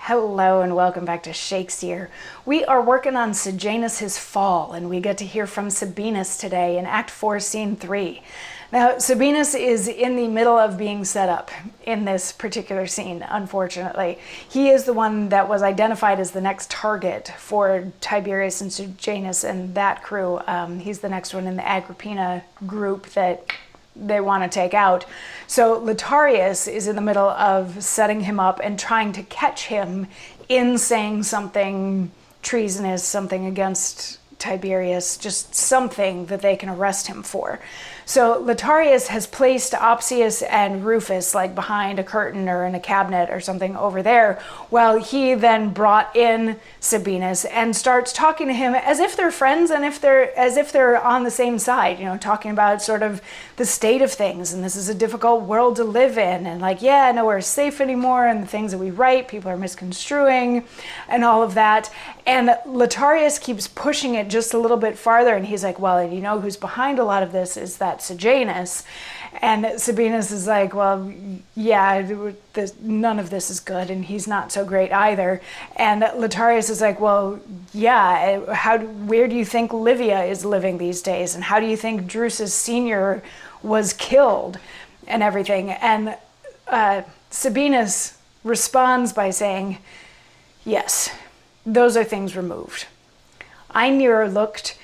Hello and welcome back to Shakesyear. We are working on Sejanus' fall, and we get to hear from Sabinus today in Act 4, Scene 3. Now, Sabinus is in the middle of being set up in this particular scene, unfortunately. He is the one that was identified as the next target for Tiberius and Sejanus and that crew. He's the next one in the Agrippina group that they want to take out. So Lotarius is in the middle of setting him up and trying to catch him in saying something treasonous, something against Tiberius, just something that they can arrest him for. So Lotarius has placed Opsius and Rufus like behind a curtain or in a cabinet or something over there, while he then brought in Sabinus and starts talking to him as if they're friends and as if they're on the same side, talking about sort of the state of things, and this is a difficult world to live in, and like, yeah, nowhere's safe anymore, and the things that we write, people are misconstruing, and all of that. And Lotarius keeps pushing it just a little bit farther, and he's like, well, and you know who's behind a lot of this is that Sejanus. And Sabinus is like, well, yeah, none of this is good, and he's not so great either. And Lotarius is like, well, yeah, where do you think Livia is living these days? And how do you think Drusus Senior was killed and everything? And Sabinus responds by saying, yes, those are things removed. I nearer looked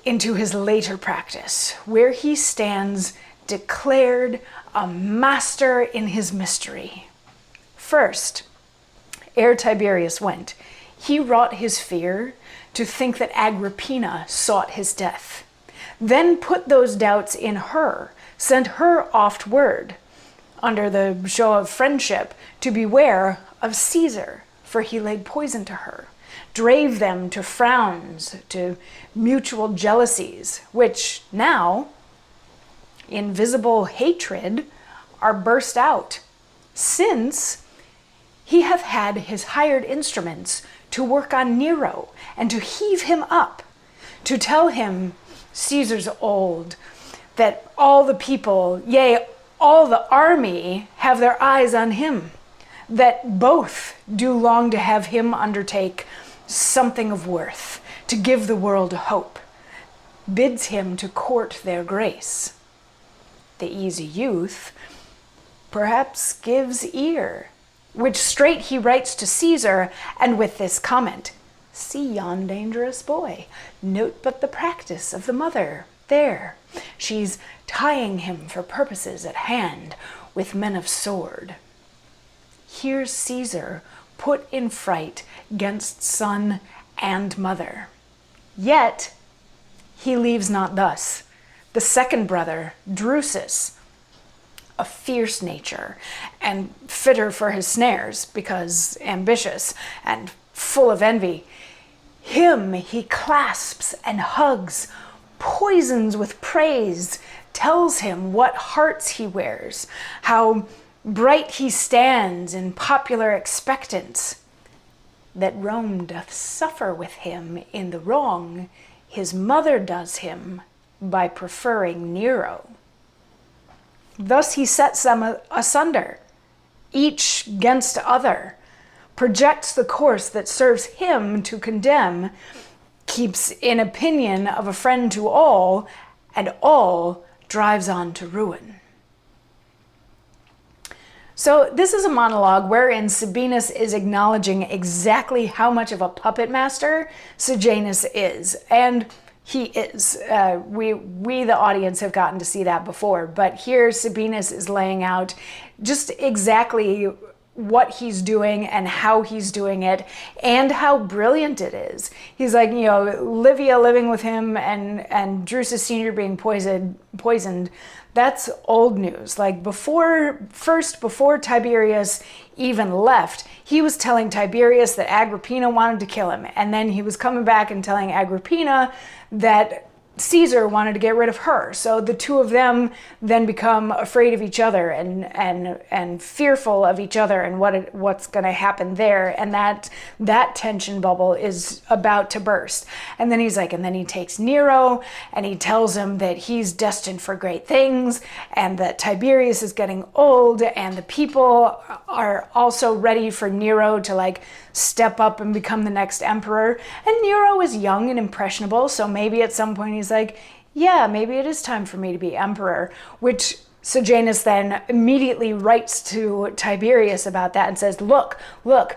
into his later practice, where he stands declared a master in his mystery. First, ere Tiberius went, he wrought his fear to think that Agrippina sought his death, then put those doubts in her, sent her oft word, under the show of friendship, to beware of Caesar, for he laid poison to her, drave them to frowns, to mutual jealousies, which now, in visible hatred, are burst out, since he hath had his hired instruments to work on Nero, and to heave him up, to tell him Caesar's old, that all the people, yea, all the army have their eyes on him, that both do long to have him undertake something of worth, to give the world a hope, bids him to court their grace. The easy youth perhaps gives ear, which straight he writes to Caesar, and with this comment, see yon dangerous boy, note but the practice of the mother, there, she's tying him for purposes at hand with men of sword. Here's Caesar put in fright 'gainst son and mother. Yet he leaves not thus. The second brother, Drusus, a fierce nature and fitter for his snares, because ambitious and full of envy, him he clasps and hugs, poisons with praise, tells him what hearts he wears, how bright he stands in popular expectance, that Rome doth suffer with him in the wrong his mother does him by preferring Nero. Thus he sets them asunder, each 'gainst other, projects the course that serves him to condemn, keeps in opinion of a friend to all, and all drives on to ruin. So this is a monologue wherein Sabinus is acknowledging exactly how much of a puppet master Sejanus is. And he is. We the audience have gotten to see that before, but here Sabinus is laying out just exactly what he's doing and how he's doing it and how brilliant it is. He's like, Livia living with him and Drusus Senior being poisoned, that's old news. Like before Tiberius even left, he was telling Tiberius that Agrippina wanted to kill him. And then he was coming back and telling Agrippina that Caesar wanted to get rid of her. So the two of them then become afraid of each other and fearful of each other and what's going to happen there. And that tension bubble is about to burst. And then he's like, and then he takes Nero and he tells him that he's destined for great things and that Tiberius is getting old and the people are also ready for Nero to like step up and become the next emperor. And Nero is young and impressionable, so maybe at some point he's like, yeah, maybe it is time for me to be emperor, which Sejanus then immediately writes to Tiberius about that and says, look,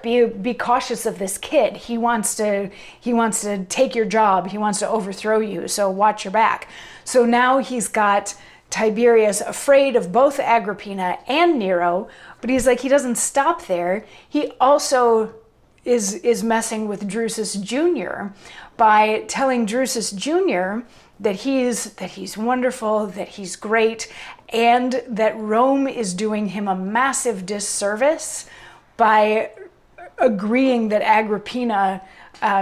be cautious of this kid. He wants to take your job. He wants to overthrow you, so watch your back. So now he's got Tiberius afraid of both Agrippina and Nero, but he's like, he doesn't stop there. He also is messing with Drusus Jr. by telling Drusus Jr. that he's wonderful, that he's great, and that Rome is doing him a massive disservice by agreeing that Agrippina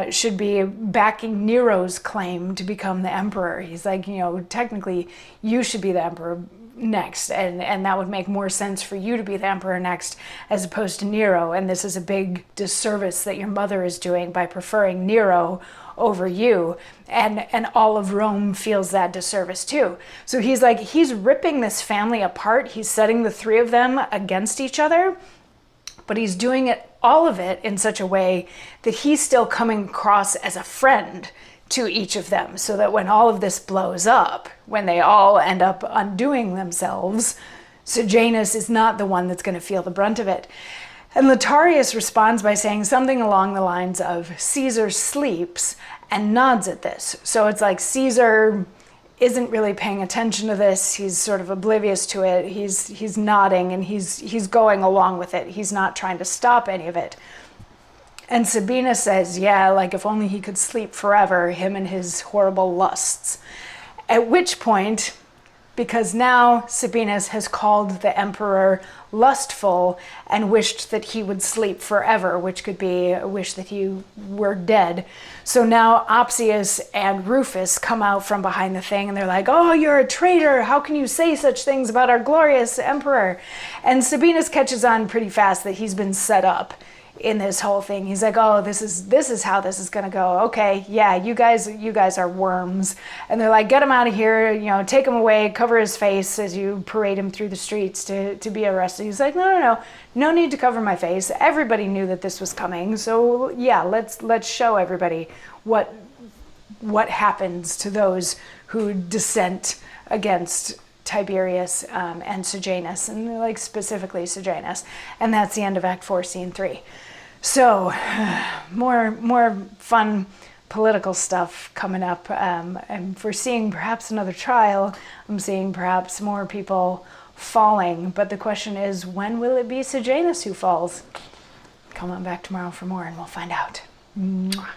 should be backing Nero's claim to become the emperor. He's like, technically you should be the emperor next, and that would make more sense for you to be the emperor next as opposed to Nero, and this is a big disservice that your mother is doing by preferring Nero over you, and all of Rome feels that disservice too. So he's ripping this family apart. He's setting the three of them against each other, but he's doing all of it in such a way that he's still coming across as a friend to each of them, so that when all of this blows up, when they all end up undoing themselves, Sejanus is not the one that's going to feel the brunt of it. And Lotarius responds by saying something along the lines of, Caesar sleeps, and nods at this. So it's like Caesar isn't really paying attention to this. He's sort of oblivious to it. He's nodding and he's going along with it. He's not trying to stop any of it. And Sabinus says, yeah, like if only he could sleep forever, him and his horrible lusts. At which point, because now Sabinus has called the emperor lustful and wished that he would sleep forever, which could be a wish that he were dead. So now Opsius and Rufus come out from behind the thing and they're like, oh, you're a traitor. How can you say such things about our glorious emperor? And Sabinus catches on pretty fast that he's been set up in this whole thing. He's like, oh, this is how this is gonna go. Okay, yeah, you guys are worms. And they're like, get him out of here, take him away, cover his face as you parade him through the streets to be arrested. He's like, no need to cover my face. Everybody knew that this was coming. So yeah, let's show everybody what happens to those who dissent against Tiberius and Sejanus, and like specifically Sejanus. And that's the end of Act 4, Scene 3. So more fun political stuff coming up. And we're seeing perhaps another trial. I'm seeing perhaps more people falling. But the question is, when will it be Sejanus who falls? Come on back tomorrow for more and we'll find out. Mwah.